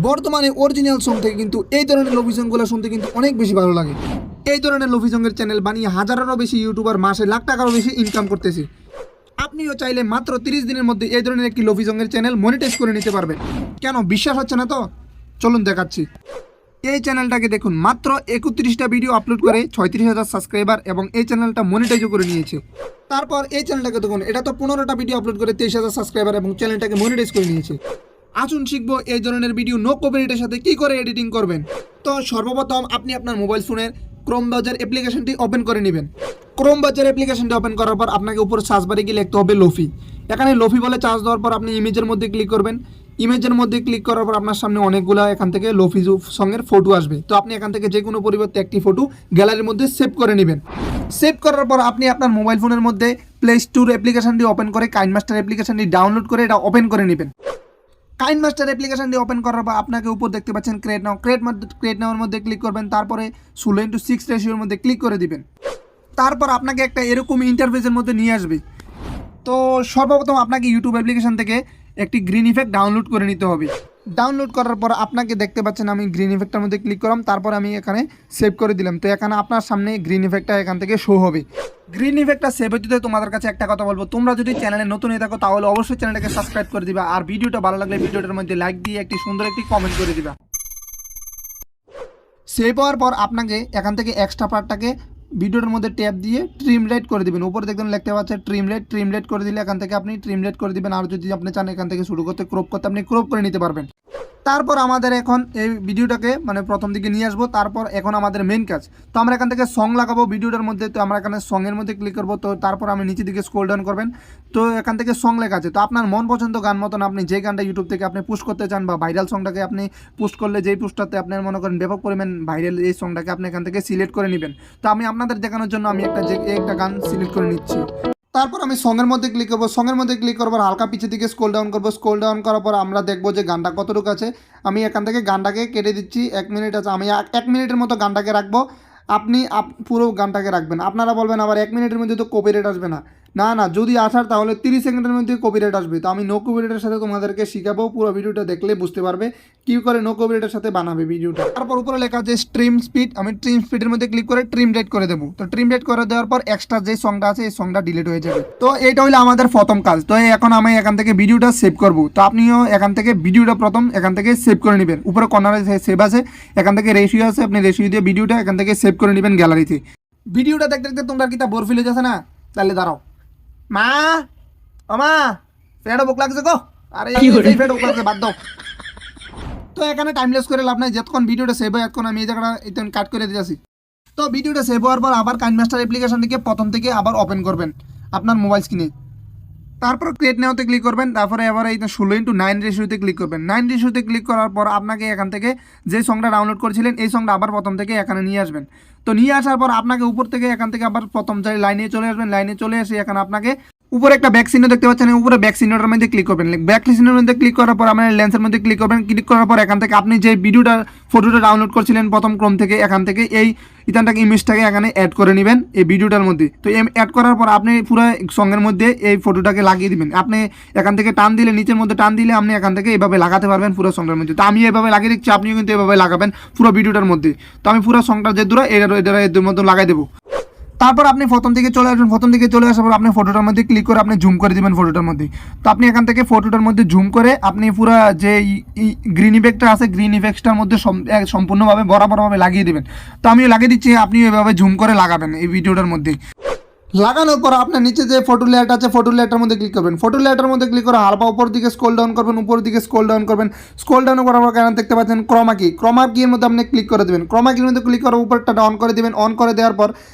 বর্তমানে original song থেকে কিন্তু এই ধরনের লভি সংগুলো শুনতে কিন্তু অনেক বেশি ভালো লাগে। এই ধরনের লভি সঙ্গের চ্যানেল বানিয়ে হাজারেরও বেশি ইউটিউবার মাসে লাখ টাকারও বেশি ইনকাম করতেছে। আপনিও চাইলে মাত্র 30 দিনের মধ্যে এই ধরনের একটি লভি সঙ্গের চ্যানেল মনিটাইজ করে নিতে পারবেন। কেন বিশ্বাস হচ্ছে না? তো চলুন দেখাচ্ছি। এই চ্যানেলটাকে দেখুন, মাত্র 31টা ভিডিও আপলোড করে 36,000 সাবস্ক্রাইবার এবং এই চ্যানেলটা মনিটাইজও করে নিয়েছে। তারপর এই চ্যানেলটাকে দেখুন, এটা তো 15টা ভিডিও আপলোড করে 23,000 সাবস্ক্রাইবার এবং চ্যানেলটাকে মনিটাইজ করে নিয়েছে। আসুন শিখবো এই ধরনের ভিডিও নো কপিরাইটের সাথে কি করে এডিটিং করবেন। তো সর্বপ্রথম আপনি আপনার মোবাইল ফোনের ক্রোম ব্রাউজার অ্যাপ্লিকেশনটি ওপেন করে নেবেন। ক্রোম ব্রাউজার অ্যাপ্লিকেশনটি ওপেন করার পর আপনাকে উপর সার্চ বারে গিয়ে লিখতে হবে লোফি। এখানে লোফি বলে চার্জ দেওয়ার পর আপনি ইমেজের মধ্যে ক্লিক করবেন। ইমেজের মধ্যে ক্লিক করার পর আপনার সামনে অনেকগুলো এখান থেকে লোফি সঙ্গের ফটো আসবে। তো আপনি এখান থেকে যে কোনো পরিবর্তে একটি ফটো গ্যালারির মধ্যে সেভ করে নেবেন। সেভ করার পর আপনি আপনার মোবাইল ফোনের মধ্যে প্লে স্টোর অ্যাপ্লিকেশনটি ওপেন করে কাইনমাস্টার অ্যাপ্লিকেশনটি ডাউনলোড করে এটা ওপেন করে নেবেন। কাইনমাস্টার অ্যাপ্লিকেশনটি ওপেন করার পর আপনাকে উপর দেখতে পাচ্ছেন ক্রিয়েট নাও। ক্রিয়েট নাওয়ার মধ্যে ক্লিক করবেন, তারপরে 16:6 রেশিওর মধ্যে ক্লিক করে দিবেন। তারপর আপনাকে একটা এরকম ইন্টারফেসের মধ্যে নিয়ে আসবে। তো সর্বপ্রথম আপনাকে ইউটিউব অ্যাপ্লিকেশন থেকে একটি গ্রিন ইফেক্ট ডাউনলোড করে নিতে হবে। ডাউনলোড করার পর আপনাকে দেখতে পাচ্ছেন আমি গ্রিন ইফেক্টের মধ্যে ক্লিক করলাম, তারপর আমি এখানে সেভ করে দিলাম। তো এখানে আপনার সামনে গ্রিন ইফেক্টটা এখান থেকে শো হবে। গ্রিন ইফেক্টটা সেভ হতে তোমাদের কাছে একটা কথা বলবো, তোমরা যদি চ্যানেলে নতুন হয়ে থাকো তাহলে অবশ্যই চ্যানেলটাকে সাবস্ক্রাইব করে দিবা, আর ভিডিওটা ভালো লাগলে ভিডিওটার মধ্যে লাইক দিয়ে একটি সুন্দর একটি কমেন্ট করে দিবা। সেভ হওয়ার পর আপনাকে এখান থেকে এক্সট্রা পার্টটাকে ভিডিওর মধ্যে ট্যাপ দিয়ে ট্রিম রেট করে দিবেন। উপরে দেখবেন লিখতে পাচ্ছে ট্রিম রেট করে দিলে এখান থেকে আপনি ট্রিম রেট করে দিবেন। আর যদি আপনি চান এখান থেকে শুরু করতে ক্রপ করতে আপনি ক্রপ করে নিতে পারবেন। তারপর আমাদের এখন এই ভিডিওটাকে মানে প্রথম দিকে নিয়ে আসবো। তারপর এখন আমাদের মেন কাজ, তো আমরা এখান থেকে সং লাগাবো ভিডিওটার মধ্যে। তো আমরা এখানে সঙের মধ্যে ক্লিক করবো। তো তারপর আমি নিচের দিকে স্ক্রল ডাউন করবেন। তো এখান থেকে সং লেখা আছে। তো আপনার মন পছন্দ গান মতন আপনি যে গানটা ইউটিউব থেকে আপনি পুশ করতে চান বা ভাইরাল সংটাকে আপনি পুশ করলে যেই পুশটাতে আপনার মনে করেন ব্যাপক পরিমাণ ভাইরাল, এই সংটাকে আপনি এখান থেকে সিলেক্ট করে নেবেন। তো আমি আপনাদের দেখানোর জন্য আমি একটা গান সিলেক্ট করে নিচ্ছি। তারপর আমি সঙের মধ্যে ক্লিক করবো। সঙের মধ্যে ক্লিক করার হালকা পিছের দিকে স্ক্রল ডাউন করবো। স্ক্রল ডাউন করার পর আমরা দেখবো যে গানটা কতটুকু আছে। আমি এখান থেকে গানটাকে কেটে দিচ্ছি। 1 মিনিট আছে, আমি 1 মিনিটের মতো গানটাকে রাখবো। আপনি পুরো গানটাকে রাখবেন। আপনারা বলবেন আবার 1 মিনিটের মধ্যে তো কপিরাইট আসবে না। না না, যদি আসার তাহলে 30 সেকেন্ডের মধ্যে কপিরাইট আসবে। তো আমি নো কপিরাইটের সাথে তোমাদেরকে শিখাবো। পুরো ভিডিওটা দেখলে বুঝতে পারবে কী করে নো কপিরাইটের সাথে বানাবে ভিডিওটা। তারপর উপরে লেখা আছে স্ট্রিম স্পিড। আমি ট্রিম স্পিডের মধ্যে ক্লিক করে ট্রিম রেট করে দেবো। তো ট্রিম রেট করে দেওয়ার পর এক্সট্রা যে সংটা আছে এই সংটা ডিলিট হয়ে যাবে। তো এইটা হলো আমাদের প্রথম কাজ। তো এখন আমি এখান থেকে ভিডিওটা সেভ করব। তো আপনিও এখান থেকে ভিডিওটা প্রথম এখান থেকে সেভ করে নেবেন। উপরে কর্নারে সেভ আছে, এখান থেকে রেশিও আছে, আপনি রেশিও দিয়ে ভিডিওটা এখান থেকে সেভ করে নেবেন গ্যালারিতে। ভিডিওটা দেখতে দেখতে তোমরা কি তা বোর ফিল হয়ে যাচ্ছে না? তাহলে দাঁড়াও, মা ও মা, ফেডও বুক লাগছে গো। আরে এই ফেডও বুক লাগছে, বাদ দাও। তো এখানে টাইমলেস করে লাভ নাই, যতক্ষণ ভিডিওটা সেভ হয় এতক্ষণ আমি এই জায়গাটা কাট করে দিয়েছি। তো ভিডিওটা সেভ হওয়ার পর আবার কাইনমাস্টার অ্যাপ্লিকেশনটিকে প্রথম থেকে আবার ওপেন করবেন আপনার মোবাইল স্ক্রিনে। তারপর ক্রিয়েট নাওতে ক্লিক করবেন। তারপরে এবার এই 16:9 রেশিওতে ক্লিক করবেন। 9 রেশিওতে ক্লিক করার পর আপনাকে এখান থেকে যে সংটা ডাউনলোড করেছিলেন এই সংটা আবার প্রথম থেকে এখানে নিয়ে আসবেন। তো নিয়ে আসার পর আপনাকে উপর থেকে এখান থেকে আবার প্রথম লাইনে চলে আসবেন। লাইনে চলে এসে এখানে আপনাকে উপরে একটা ব্যাক চিহ্ন দেখতে পাচ্ছেন, উপরে ব্যাক চিহ্নটার মধ্যে ক্লিক করবেন। ব্যাক চিহ্নের মধ্যে ক্লিক করার পর আপনার লেন্সের মধ্যে ক্লিক করবেন। ক্লিক করার পর এখান থেকে আপনি যে ফটোটা ডাউনলোড করছিলেন প্রথম ক্রোম থেকে, এখান থেকে এই ইমেজটাকে এখানে অ্যাড করে নেবেন এই ভিডিওটার মধ্যে। তো অ্যাড করার পর আপনি পুরো সঙ্গের মধ্যে এই ফটোটাকে লাগিয়ে দিবেন। আপনি এখান থেকে টান দিলে, নিচের মধ্যে টান দিলে আপনি এখান থেকে এভাবে লাগাতে পারবেন পুরো সঙ্গের মধ্যে। তো আমি এভাবে লাগিয়ে দিচ্ছি, আপনিও কিন্তু এভাবে লাগাবেন পুরো ভিডিওটার মধ্যে। তো আমি পুরো সঙ্গটা যে দূরে এর মধ্যে লাগাই দেবো। তারপর আপনি প্রথম দিকে চলে আসবেন। প্রথম দিকে চলে আসার পর আপনি ফটোটার মধ্যে ক্লিক করে আপনি জুম করে দিবেন ফটোটার মধ্যে। তো আপনি এখান থেকে ফটোটার মধ্যে জুম করে আপনি পুরো যে গ্রিন ইফেক্টটা আছে গ্রিন ইফেক্টটার মধ্যে সম্পূর্ণভাবে বরাবরভাবে লাগিয়ে দিবেন। তো আমিও লাগিয়ে দিচ্ছি, আপনি এভাবে জুম করে লাগাবেন এই ভিডিওটার মধ্যে। লাগানোর পর আপনার নিচে যে ফটো লেয়ারটা আছে ফটো লেয়ারটার মধ্যে ক্লিক করবেন। ফটো লেয়ারটার মধ্যে ক্লিক করে হালকা উপর দিকে স্ক্রল ডাউন করবেন। উপর দিকে স্ক্রল ডাউন করবেন। স্ক্রল ডাউন করার পর কারণ দেখতে পাচ্ছেন ক্রমা কির মধ্যে আপনি ক্লিক করে দেবেন। ক্রমা কির মধ্যে ক্লিক করে উপরটা অন করে দেবেন। অন করে দেওয়ার পর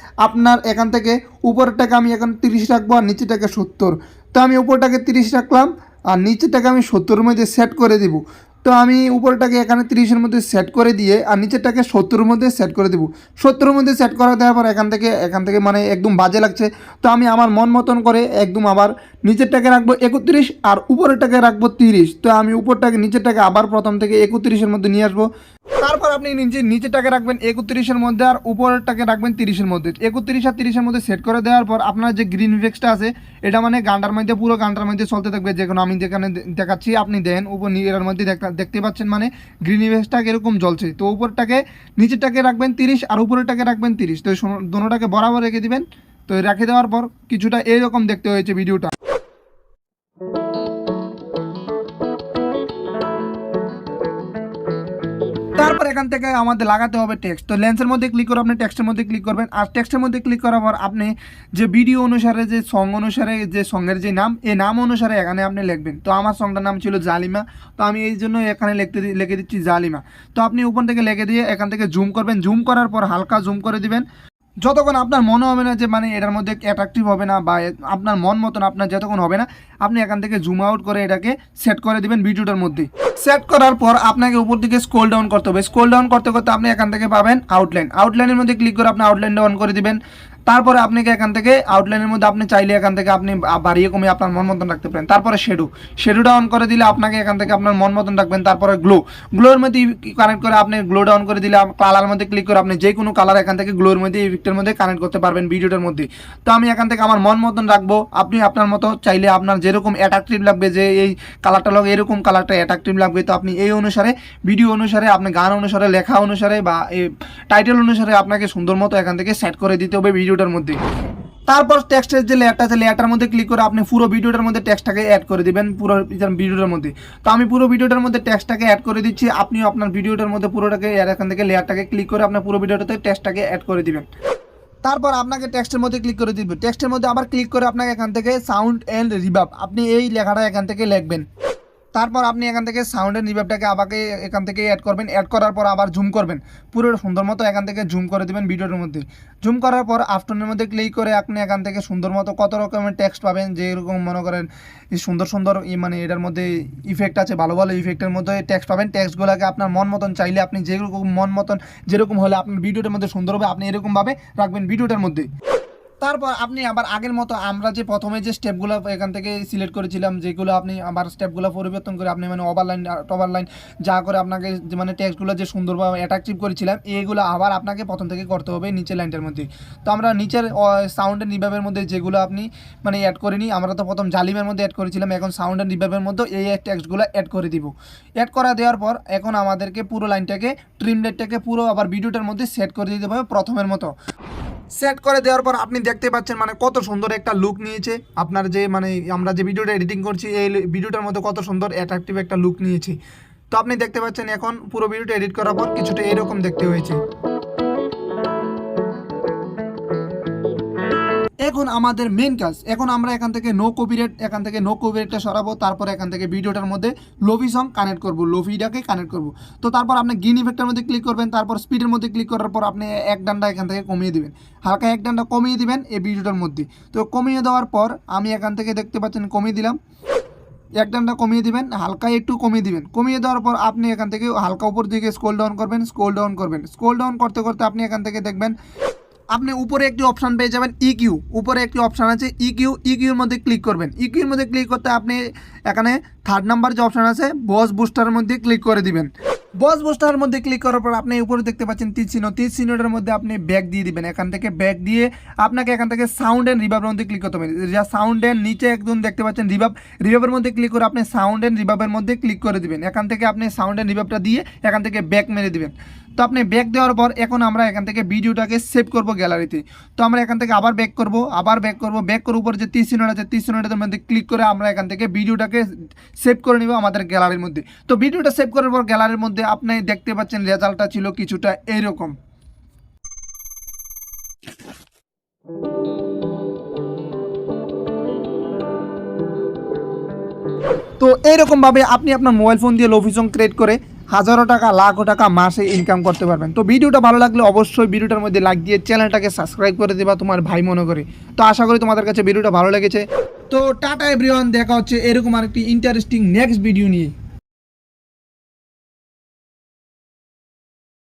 আপনার এখান থেকে উপরটাকে আমি এখন 30 রাখবো আর নিচেটাকে 70। তো আমি উপরটাকে 30 রাখলাম আর নিচেরটাকে আমি 70-এর মধ্যে সেট করে দেবো। তো আমি উপরটাকে এখানে 30-এর মধ্যে সেট করে দিয়ে আর নিচেরটাকে 70-এর মধ্যে সেট করে দেবো। 70-এর মধ্যে সেট করে দেওয়ার পর এখান থেকে মানে একদম বাজে লাগছে। তো আমি আমার মন মতন করে একদম আবার নিচেরটাকে রাখবো 31 আর উপরেরটাকে রাখবো 30। তো আমি উপরটাকে নিচেরটাকে আবার প্রথম থেকে 31-এর মধ্যে নিয়ে আসবো। তারপর আপনি নিচেরটাকে রাখবেন 31-এর মধ্যে আর উপরেরটাকে রাখবেন 30-এর মধ্যে। 31 আর 30-এর মধ্যে সেট করে দেওয়ার পর আপনার যে গ্রিন ইফেক্টটা আছে এটা মানে গানটার মধ্যে পুরো গানটার মধ্যে চলতে থাকবে। যেখানে আমি যেখানে দেখাচ্ছি আপনি দেন উপর এর মধ্যে দেখতে পাচ্ছেন মানে গ্রিন ইফেক্টটা এরকম জ্বলছে। তো উপরটাকে নিচেরটাকে রাখবেন 30 আর উপরেরটাকে রাখবেন 30। তো দুটোটাকে বরাবর রেখে দিবেন। তো রেখে দেওয়ার পর কিছুটা এইরকম দেখতে হয়েছে ভিডিওটা। তারপর এখান থেকে আমাদের লাগাতে হবে টেক্সট। তো লেন্সের মধ্যে ক্লিক করে আপনি টেক্সটের মধ্যে ক্লিক করবেন। আর টেক্সটের মধ্যে ক্লিক করার পর আপনি যে ভিডিও অনুসারে যে সং অনুসারে যে সঙ্গের যে নাম এই নাম অনুসারে এখানে আপনি লিখবেন। তো আমার সংটার নাম ছিল জালিমা, তো আমি এই জন্য এখানে লিখে দিচ্ছি জালিমা। তো আপনি উপর থেকে লিখে দিয়ে এখান থেকে জুম করবেন। জুম করার পর হালকা জুম করে দিবেন যতক্ষণ আপনার মনে হবে না যে মানে এটার মধ্যে অ্যাট্রাকটিভ হবে না বা আপনার মন মতন আপনার যতক্ষণ হবে না আপনি এখান থেকে জুম আউট করে এটাকে সেট করে দিবেন ভিডিওটার মধ্যে। সেট করার পর আপনাকে উপর দিকে স্ক্রল ডাউন করতে হবে। স্ক্রল ডাউন করতে করতে আপনি এখান থেকে পাবেন আউটলাইন। আউটলাইনের মধ্যে ক্লিক করে আপনি আউটলাইনটা অন করে দিবেন। তারপরে আপনাকে এখান থেকে আউটলাইনের মধ্যে আপনি চাইলে এখান থেকে আপনি বাড়িয়ে কমিয়ে আপনার মন মতন রাখতে পারেন। তারপরে শেডোটা অন করে দিলে আপনাকে এখান থেকে আপনার মন মতন রাখবেন। তারপরে গ্লোর মধ্যে কানেক্ট করে আপনি গ্লোটা অন করে দিলে কালার মধ্যে ক্লিক করে আপনি যে কোনো কালার এখান থেকে গ্লোর মধ্যে ইফেক্টের মধ্যে কানেক্ট করতে পারবেন ভিডিওটার মধ্যে। তো আমি এখান থেকে আমার মন মতন রাখবো, আপনি আপনার মতো চাইলে আপনার যেরকম অ্যাট্রাকটিভ লাগবে যে এই কালারটা লোক এরকম কালারটা অ্যাট্রাকটিভ লাগবে তো আপনি এই অনুসারে ভিডিও অনুসারে আপনি গান অনুসারে লেখা অনুসারে বা এই টাইটেল অনুসারে আপনাকে সুন্দর মতো এখান থেকে সেট করে দিতে হবে ভিডিওটার মধ্যে। তারপর টেক্সটের যে লেয়ারটা আছে লেয়ারটার মধ্যে ক্লিক করে আপনি পুরো ভিডিওটার মধ্যে টেক্সটটাকে অ্যাড করে দিবেন পুরো ভিডিওটার মধ্যে। তো আমি পুরো ভিডিওটার মধ্যে টেক্সটটাকে অ্যাড করে দিচ্ছি, আপনিও আপনার ভিডিওটার মধ্যে পুরোটাকে এখান থেকে লেয়ারটাকে ক্লিক করে আপনার পুরো ভিডিওটাতে টেক্সটটাকে অ্যাড করে দিবেন। তারপর আপনাকে টেক্সটের মধ্যে ক্লিক করে দিবেন। টেক্সটের মধ্যে আবার ক্লিক করে আপনাকে এখান থেকে সাউন্ড অ্যান্ড রিভার্ব আপনি এই লেখাটা এখান থেকে লিখবেন। তারপর আপনি এখান থেকে সাউন্ডের রিভার্বটাকে আবাকে এখান থেকে অ্যাড করবেন। অ্যাড করার পর আবার জুম করবেন, পুরো সুন্দর মতো এখান থেকে জুম করে দেবেন ভিডিওর মধ্যে। জুম করার পর আফটারের মধ্যে ক্লিক করে আপনি এখান থেকে সুন্দর মতো কত রকমের টেক্সট পাবেন যে এরকম মনে করেন সুন্দর সুন্দর মানে এটার মধ্যে ইফেক্ট আছে ভালো ভালো ইফেক্টের মধ্যে টেক্সট পাবেন। টেক্সটগুলোকে আপনার মন মতন চাইলে আপনি যেরকম মন মতন যেরকম হলে আপনার ভিডিওটার মধ্যে সুন্দর হবে আপনি এরকমভাবে রাখবেন ভিডিওটার মধ্যে। তারপর আপনি আবার আগের মতো আমরা যে প্রথমে যে স্টেপগুলো এখান থেকে সিলেক্ট করেছিলাম যেগুলো আপনি আবার স্টেপগুলো পরিবর্তন করে আপনি মানে ওভারলাইন টপারলাইন যা করে আপনাকে যে মানে টেক্সটগুলো যে সুন্দরভাবে অ্যাট্রাকটিভ করেছিলাম এইগুলো আবার আপনাকে প্রথম থেকে করতে হবে নিচের লাইনটার মধ্যে। তো আমরা নিচের সাউন্ডের রিভার্বের মধ্যে যেগুলো আপনি মানে অ্যাড করিনি, আমরা তো প্রথম জালিমের মধ্যে অ্যাড করেছিলাম, এখন সাউন্ডের রিভার্বের মধ্যে এই টেক্সটগুলো অ্যাড করে দিব। অ্যাড করা দেওয়ার পর এখন আমাদেরকে পুরো লাইনটাকে ট্রিম লাইনটাকে পুরো আবার ভিডিওটার মধ্যে সেট করে দিতে হবে প্রথমের মতো। সেট করে দেওয়ার পর আপনি দেখতে পাচ্ছেন মানে কত সুন্দর একটা লুক নিয়েছে আপনার যে মানে আমরা যে ভিডিওটা এডিটিং করছি এই ভিডিওটার মধ্যে কত সুন্দর অ্যাট্রাকটিভ একটা লুক নিয়েছে। তো আপনি দেখতে পাচ্ছেন এখন পুরো ভিডিওটা এডিট করার পর কিছুটা এরকম দেখতে হয়েছে। এখন আমাদের মেন কাজ, এখন আমরা এখান থেকে নো কপিরাইটটা সরাবো। তারপর এখান থেকে ভিডিওটার মধ্যে লোফি সং কানেক্ট করবো, লোফিটাকে কানেক্ট করবো। তো তারপর আপনি গ্রিন ইফেক্টের মধ্যে ক্লিক করবেন। তারপর স্পিডের মধ্যে ক্লিক করার পর আপনি এক ডান্ডা এখান থেকে কমিয়ে দিবেন, হালকা এক ডান্ডা কমিয়ে দিবেন এই ভিডিওটার মধ্যে। তো কমিয়ে দেওয়ার পর আমি এখান থেকে দেখতে পাচ্ছেন কমিয়ে দিলাম, এক ডান্ডা কমিয়ে দিবেন, হালকা একটু কমিয়ে দিবেন। কমিয়ে দেওয়ার পর আপনি এখান থেকে হালকা উপর দিকে স্ক্রল ডাউন করবেন। স্ক্রল ডাউন করতে করতে আপনি এখান থেকে দেখবেন আপনি উপরে একটি অপশান পেয়ে যাবেন ইকিউ, উপরে একটি অপশান আছে ইকিউর মধ্যে ক্লিক করবেন। ইকিউর মধ্যে ক্লিক করতে আপনি এখানে 3rd নাম্বার যে অপশান আছে বস বুস্টারের মধ্যে ক্লিক করে দিবেন। বস বুস্টারের মধ্যে ক্লিক করার পর আপনি উপরে দেখতে পাচ্ছেন তীর চিহ্নটার মধ্যে আপনি ব্যাক দিয়ে দিবেন। এখান থেকে ব্যাক দিয়ে আপনাকে এখান থেকে সাউন্ড অ্যান্ড রিভার্বের মধ্যে ক্লিক করতে হবে। যা সাউন্ড অ্যান্ড নিচে একদম দেখতে পাচ্ছেন রিভার্বের মধ্যে ক্লিক করে আপনি সাউন্ড অ্যান্ড রিভার্বের মধ্যে ক্লিক করে দিবেন। এখান থেকে আপনি সাউন্ড অ্যান্ড রিভার্বটা দিয়ে এখান থেকে ব্যাক মেরে দিবেন। তো আপনি ব্যাক দেওয়ার পর এখন আমরা এখান থেকে ভিডিওটাকে সেভ করব গ্যালারিতে। তো আমরা এখান থেকে আবার ব্যাক করব ব্যাক করার উপর যে তীর চিহ্নটা আছে তীর চিহ্নটার মধ্যে ক্লিক করে আমরা এখান থেকে ভিডিওটাকে সেভ করে নিব আমাদের গ্যালারির মধ্যে। তো ভিডিওটা সেভ করার পর গ্যালারির মধ্যে আপনি দেখতে পাচ্ছেন রেজাল্টটা ছিল কিছুটা এইরকম। তো এইরকমভাবে আপনি আপনার মোবাইল ফোন দিয়ে লোফি সং ক্রিয়েট করে হাজারো টাকা লাখো টাকা মাসে ইনকাম করতে পারবেন। তো ভিডিওটা ভালো লাগলে অবশ্যই ভিডিওটার মধ্যে লাইক দিয়ে চ্যানেলটাকে সাবস্ক্রাইব করে দেবা তোমার ভাই মনে করে। তো আশা করি তোমাদের কাছে ভিডিওটা ভালো লেগেছে। তো টাটা এভরিওয়ান, দেখা হচ্ছে এরকম আরেকটি ইন্টারেস্টিং নেক্সট ভিডিও নিয়ে।